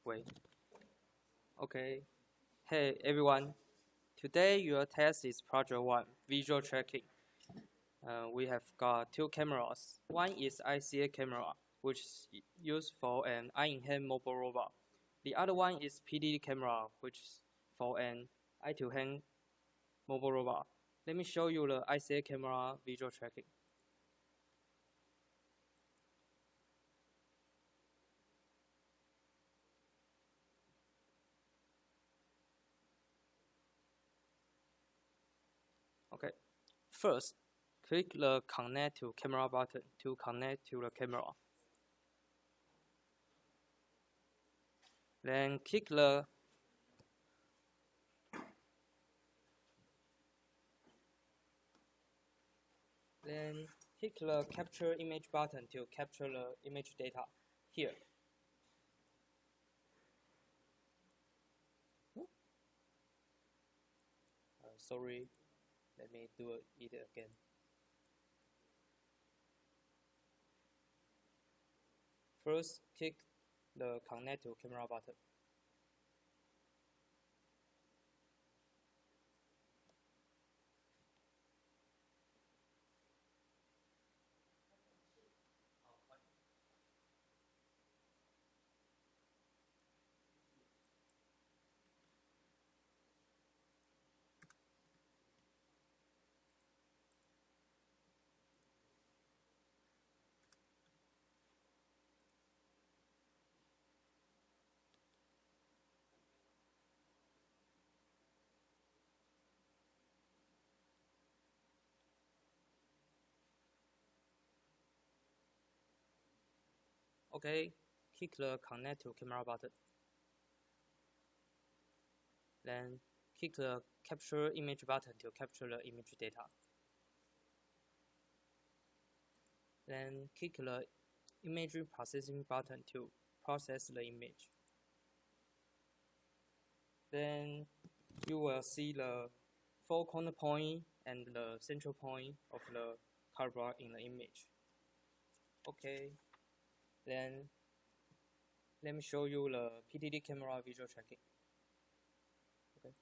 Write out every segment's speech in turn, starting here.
Wait. Okay. Hey everyone. Today your test is Project 1, visual tracking. We have got two cameras. One is ICA camera, which is used for an eye-in-hand mobile robot. The other one is PDD camera, which is for an eye-to-hand mobile robot. Let me show you the ICA camera visual tracking. Okay. First, click the Connect to Camera button to connect to the camera. Then click the Capture Image button to capture the image data here. Sorry, let me do it again. First, click the Connect to Camera button. Okay, click the Connect to Camera button. Then click the Capture Image button to capture the image data. Then click the Image Processing button to process the image. Then you will see the four corner point and the central point of the color block in the image. Okay, then let me show you the PDD camera visual tracking. Okay.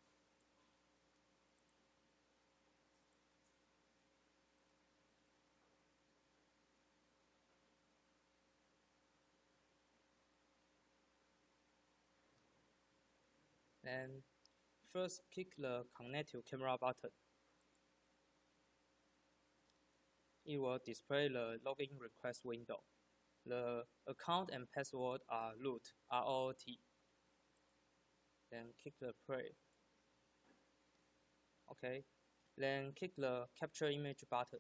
And first, click the Connect to Camera button. It will display the login request window. The account and password are root, ROT. Then click the play. Okay. Then click the Capture Image button.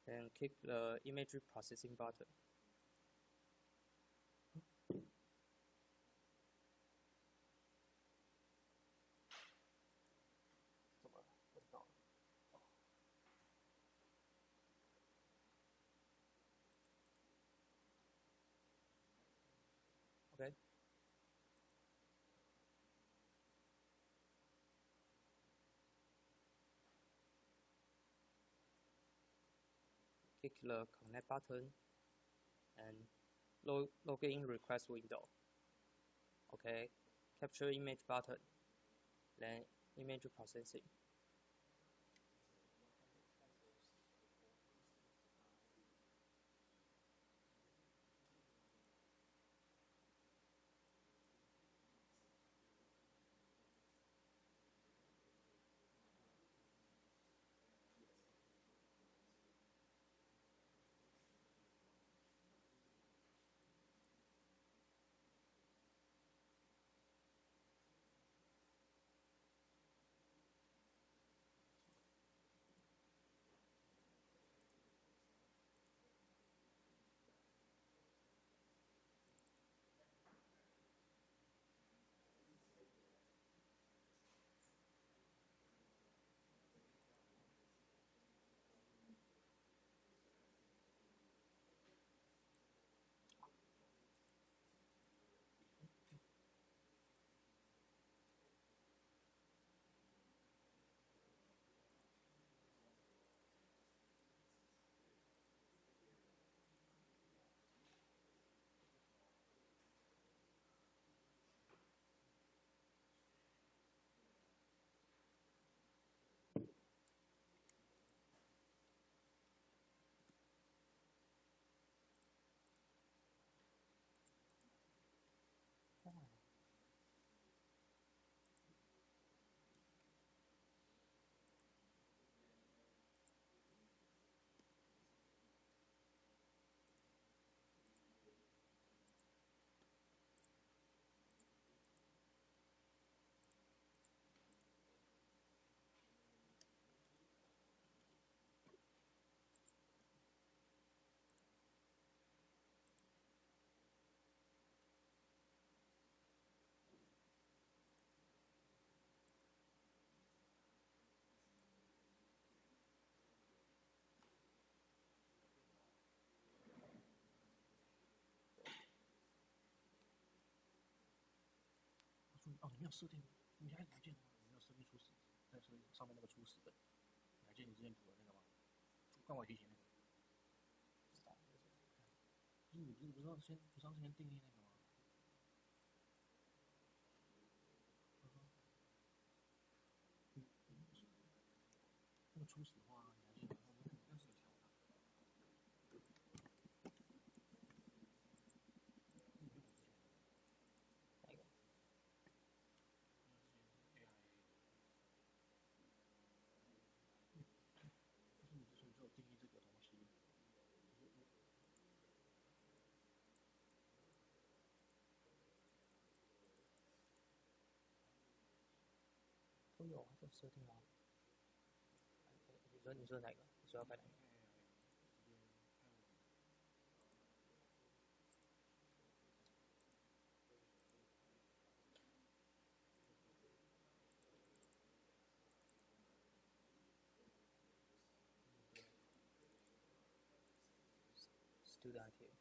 Then click the Image Processing button. Okay. Click the Connect button and login request window. Okay. Capture image button. Then image processing. 哦，你没有设定，你还来件吗？你没有设定初始，在上面那个初始的来件，你之前补的那个吗？刚我提醒那个。你不是要先定义那个吗？那个初始化，你还记得？我们那是有调的。就是你之前只有定义这个东西，都有啊，都设定啊。你说哪个？你说要改哪个？Student idea.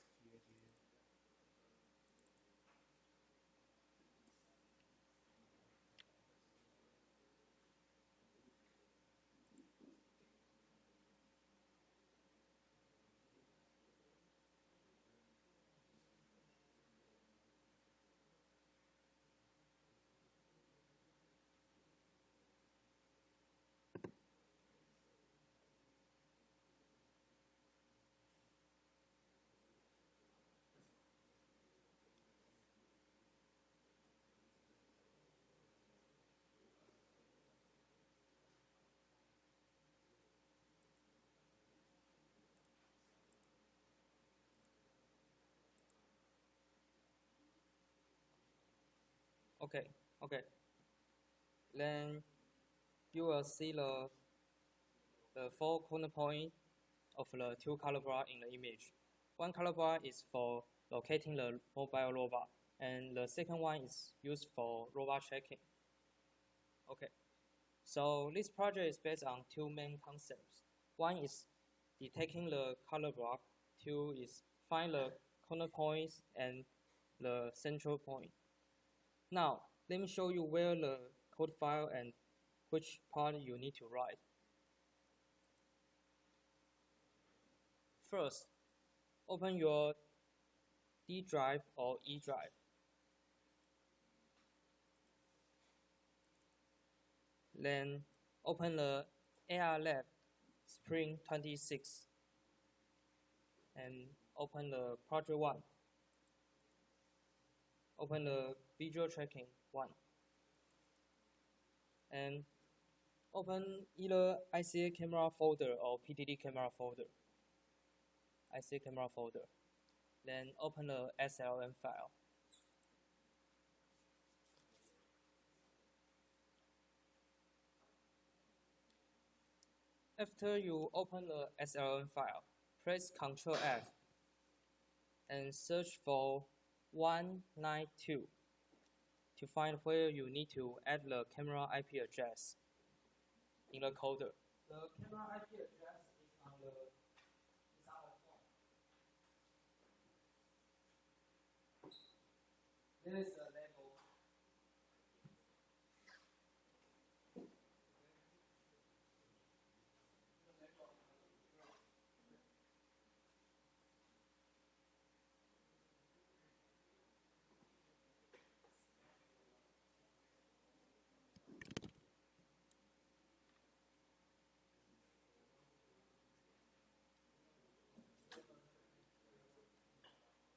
Okay. Then you will see the four corner point of the two color bar in the image. One color bar is for locating the mobile robot, and the second one is used for robot checking. Okay, so this project is based on two main concepts. One is detecting the color block, two is find the corner points and the central point. Now, let me show you where the code file and which part you need to write. First, open your D drive or E drive. Then open the AR Lab Spring 26 and open the Project 1. Open the Visual Tracking 1. And open either ICA camera folder or PTT camera folder. ICA camera folder. Then open the SLM file. After you open the SLM file, press Ctrl F and search for 192 to find where you need to add the camera IP address in the coder. The camera IP address is on the phone. There is a label.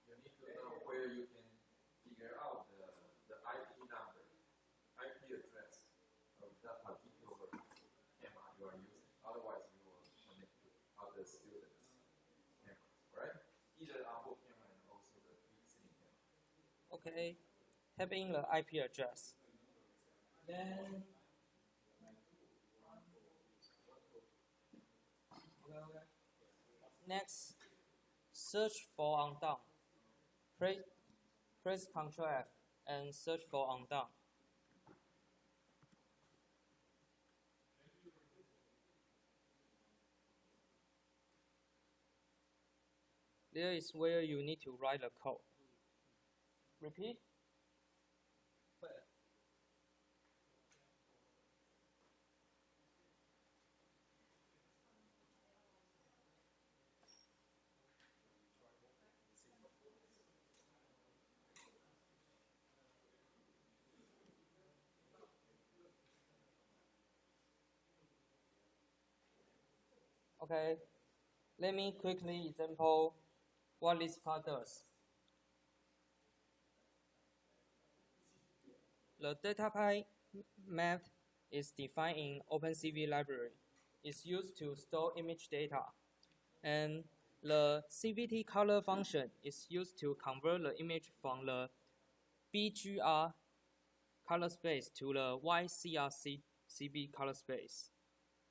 You need to know where you can figure out the IP number, IP address of that particular camera you are using. Otherwise, you will connect to other students' cameras, right? Either onboard camera and also the sitting camera. Okay, type in the IP address. Then next, search for undone. Press Ctrl F and search for undone. There is where you need to write the code. Repeat. Okay, let me quickly example what this part does. The data map is defined in OpenCV library. It's used to store image data. And the CVT color function is used to convert the image from the BGR color space to the YCRCB color space.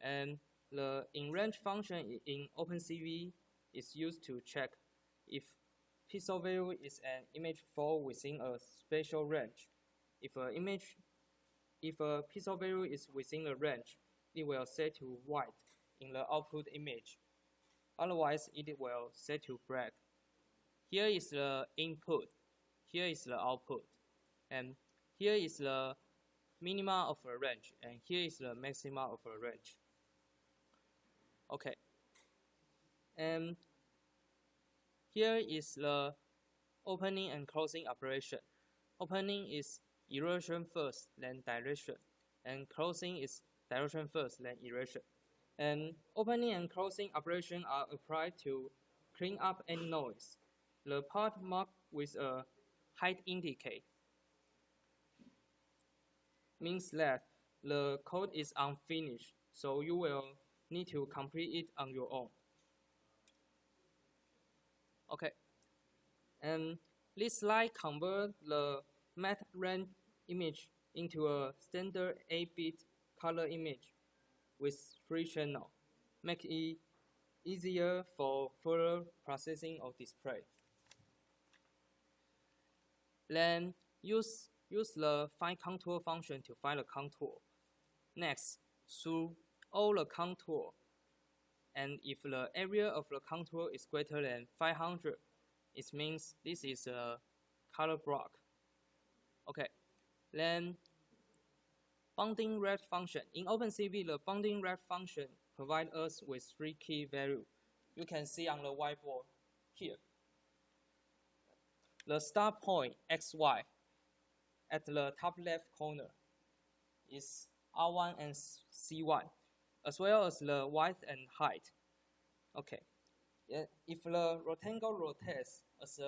And the InRange function in OpenCV is used to check if pixel value is an image fall within a spatial range. If a pixel value is within a range, it will set to white in the output image. Otherwise, it will set to black. Here is the input, here is the output, and here is the minima of a range, and here is the maxima of a range. Okay, and here is the opening and closing operation. Opening is erosion first, then direction, and closing is direction first, then erosion. And opening and closing operation are applied to clean up any noise. The part marked with a height indicate means that the code is unfinished, so you will need to complete it on your own. Okay, and this slide converts the matte range image into a standard 8-bit color image with 3 channels, make it easier for further processing or display. Then use the find contour function to find the contour. Next, through all the contour, and if the area of the contour is greater than 500, it means this is a color block. Okay, then bounding rate function. In OpenCV, the bounding rate function provides us with 3 key values. You can see on the whiteboard here. The start point XY at the top left corner is R1 and C1, as well as the width and height. Okay, if the rectangle rotates as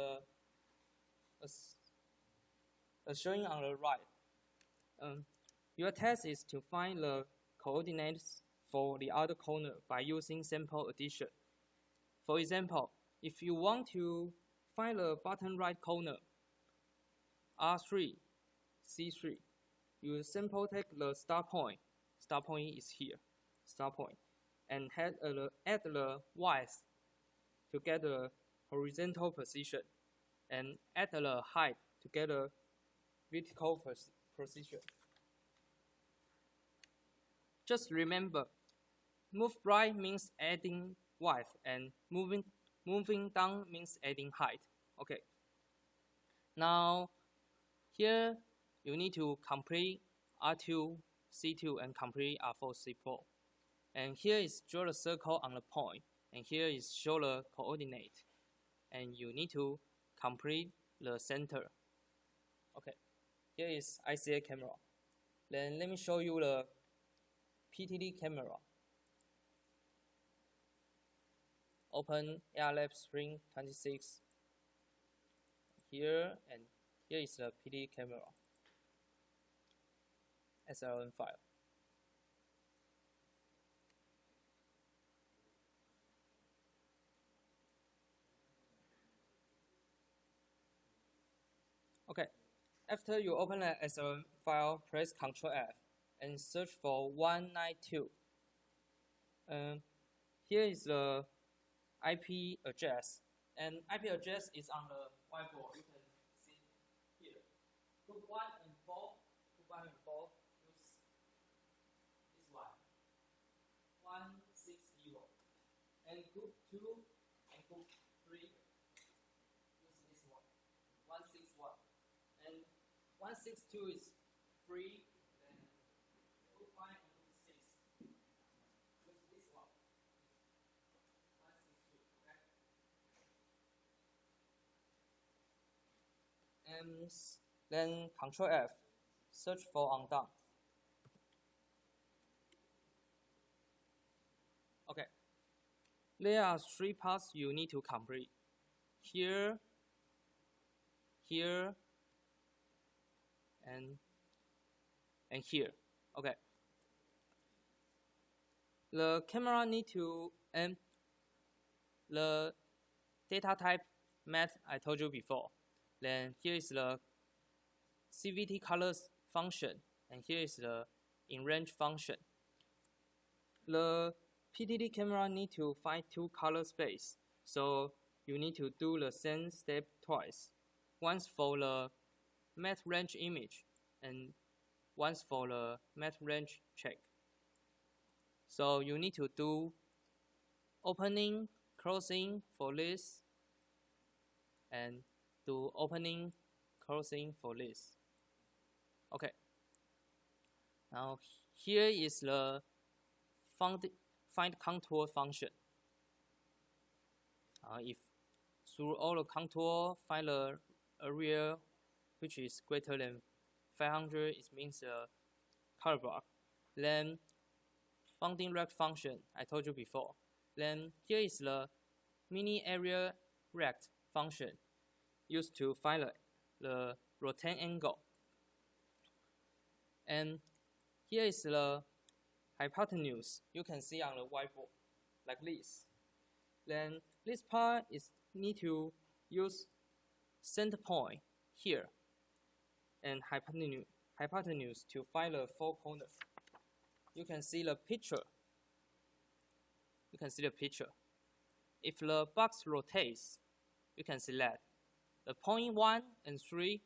shown on the right, your task is to find the coordinates for the other corner by using sample addition. For example, if you want to find the bottom right corner, R3, C3, you simply take the start point. Start point is here, start point, and add the width to get the horizontal position, and add the height to get the vertical position. Just remember, move right means adding width, and moving down means adding height. Okay. Now, here you need to complete R2, C2, and complete R4, C4. And here is draw the circle on the point, and here is show the coordinate. And you need to complete the center. Okay, here is ICA camera. Then let me show you the PTD camera. Open AirLab Spring 26 here, and here is the PTD camera SLN file. Okay, after you open the SLN file, press Ctrl F and search for 192. Here is the IP address, and IP address is on the whiteboard. You can see here. Group 1 and 4, use this one, 160, and group 2 and group 3 use this one, 161, and 162 is free. Then group 5 and group 6 use this one. And then Ctrl F, search for undone. Okay, there are 3 parts you need to complete. Here, here, and here. Okay. The camera need to and the data type math I told you before. Then here is the CVT colors function, and here is the in range function. The PTT camera need to find 2 color space, so you need to do the same step twice. Once for the math range image, and once for the math range check. So you need to do opening, closing for this, and do opening, closing for this. Okay. Now here is the find contour function. If through all the contour find the area which is greater than 500, it means a color block. Then bounding rect function I told you before. Then here is the mini area rect function used to find the rotate angle. And here is the hypotenuse you can see on the whiteboard like this. Then this part is need to use center point here and hypotenuse to find the 4 corners. You can see the picture. If the box rotates, you can see that the point 1 and 3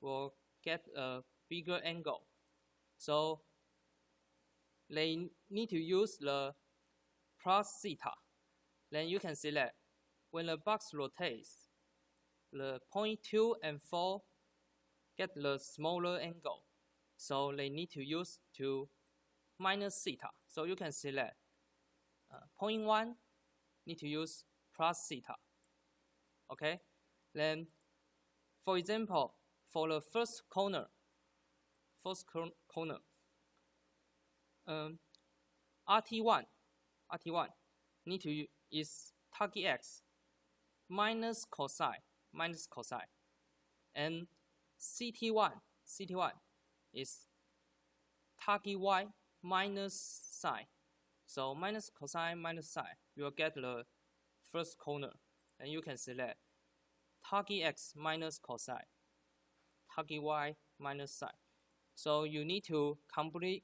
will get a bigger angle. So they need to use the plus theta. Then you can see that when the box rotates, the point 2 and 4 get the smaller angle. So they need to use to minus theta. So you can see that point 1 need to use plus theta. Okay. Then, for example, for the first corner, RT1 need to is target x minus cosine, and CT1 is target y minus sine. So minus cosine minus sine, you will get the first corner, and you can select target x minus cosine, target y minus sine. So you need to complete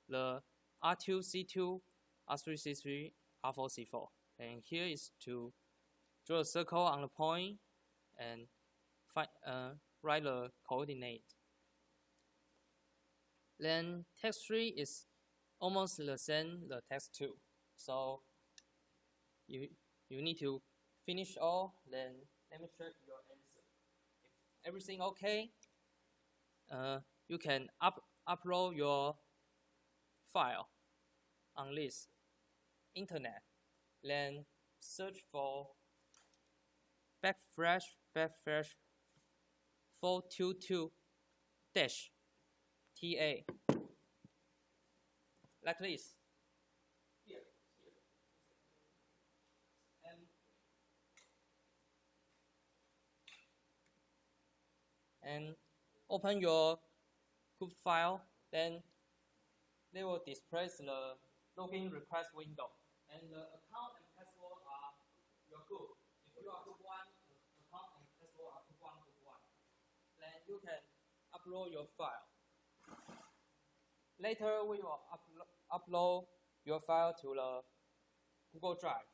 the R2, C2, R3, C3, R4, C4. And here is to draw a circle on the point and write the coordinate. Then text 3 is almost the same the text 2. So you need to finish all, then let me check your answer. If everything okay, you can upload your file on this internet. Then search for backslash 422 dash TA like this. Here. And open your group file, then they will display the login request window. And the account and password are your group. If you are group 1, the account and password are group 1. Then you can upload your file. Later, we will upload your file to the Google Drive.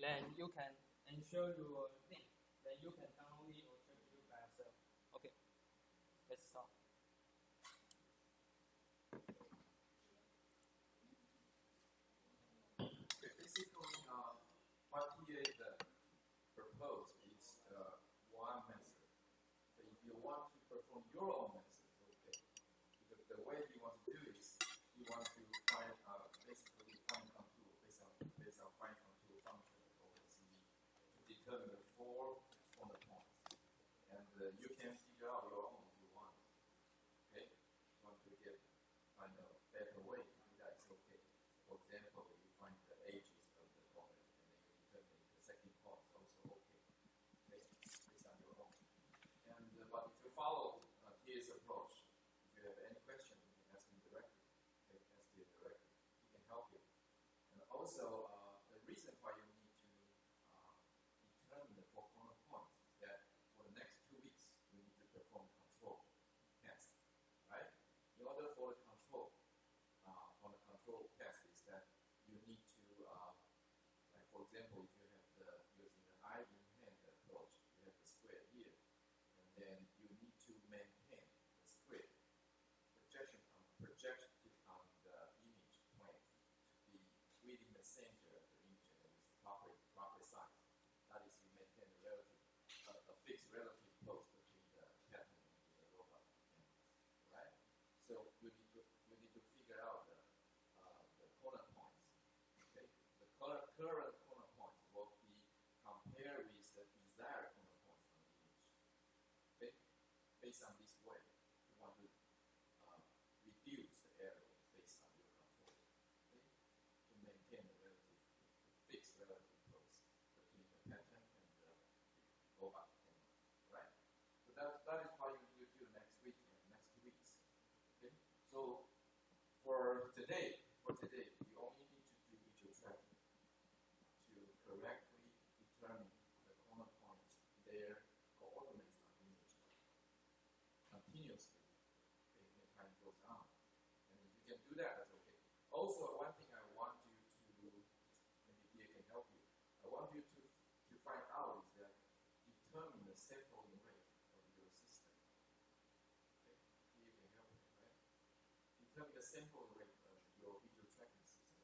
Then you can ensure your link. Then you can download it or check it by yourself. Okay, let's start. Basically, what TA proposed is one method. But if you want to perform your own method, okay. Because the way you want to do is you want to find basically find contour based on find contour function over CV to determine the 4 corner points, and you can figure out your own if you want. Okay, if you want to find a better way to do that, it's okay. For example, you find the edges of also, the reason why you need to determine the four corner points is that for the next 2 weeks, you need to perform control test, right? In order for the control, on the control test is that you need to, like for example, if you have using the eye in hand approach, you have the square here, and then you need to maintain the square projected on the image plane to be within the center of the image and with proper size. That is, you maintain a fixed relative pose between the pattern and the robot animals, right? So you need to figure out the corner points. Okay, the current corner points will be compared with the desired corner points on the image. Okay, based on this way, you want to reduce the error based on your control. Okay, to maintain the fixed relative pose between the pattern and the robot animal, right? So that is why you need to do next week and next 2 weeks. Okay, so for today, you only need to do visual tracking to correctly determine the corner points, their coordinates on the image continuously. Okay, when time goes on, and if you can do that, that's okay. Also, one thing I want you to, maybe Dia can help you. I want you to find out is that determine the sampling rate of your system. Okay, Dia can help you, right? Determine the sampling rate of your visual tracking system.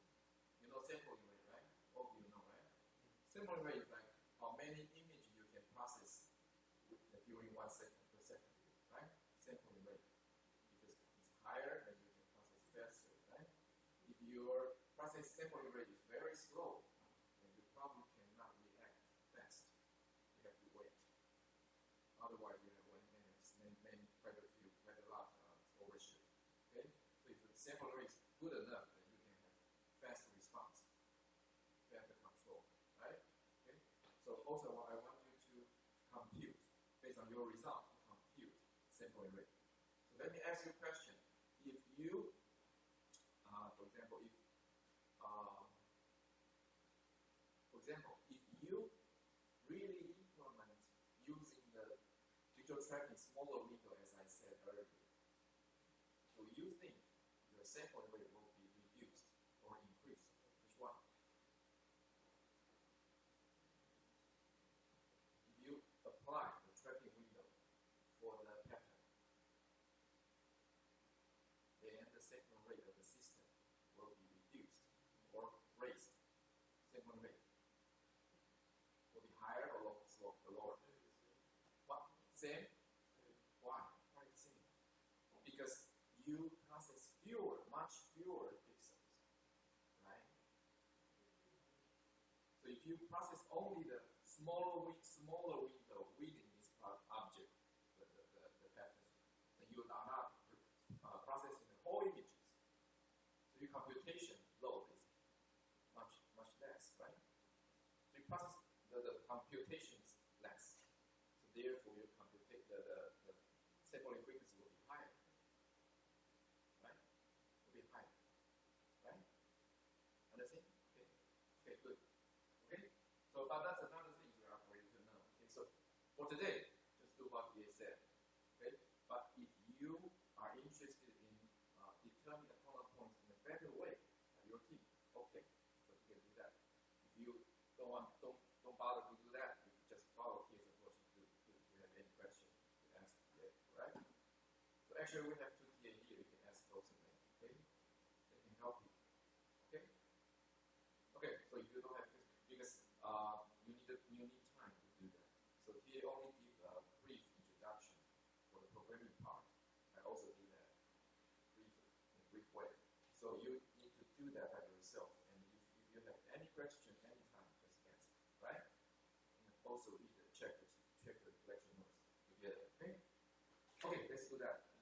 You know sampling rate, right? All of you know, right? Sampling rate is like how many images you can process during 1 second per second, right? Sampling rate. Because it's higher, then you can process faster, right? If your process sampling rate is very slow, then you probably cannot react fast. You have to wait. Otherwise, you have quite a lot overshoot. Okay? So if the sample rate is good enough, then you can have fast response, better control, right? Okay? So also, I want you to compute based on your result. Compute sampling rate. So let me ask you a question. If you, for example, if you really implement using the visual tracking smaller window, as I said earlier, do you think your sampling rate will be reduced or increased? Which one? If you apply the tracking window for the pattern, then the sampling rate of the system will be reduced or raised. Sampling rate will be higher or lower? What? Same? Why? Why the same? Because you process much fewer pixels, right? So if you process only the smaller window within this object, the pattern, then you are not processing the whole images. So your computation load is much less, right? So you process the computation is less. So therefore, your the sampling frequency will be higher, right? Will be higher, right? Understand? Okay, good. Okay. So, but that's another thing for you to know. Okay. So for today, just do what we said. Okay. But if you are interested in determining the corner points in a better way by your team, okay, so you can do that. If you don't bother to do that, you can just follow Tia's approach if you have any question to ask Tia, right? So actually we have 2 Tia here, you can ask both of them, okay? They can help you. Okay? Okay, so if you don't have because you need time to do that. So Tia only give a brief introduction for the programming part. I also do that in a brief way. So you need to do that by yourself. And if you have any question anytime, just ask, right? And also check the lecture notes together. Okay? Okay, let's do that.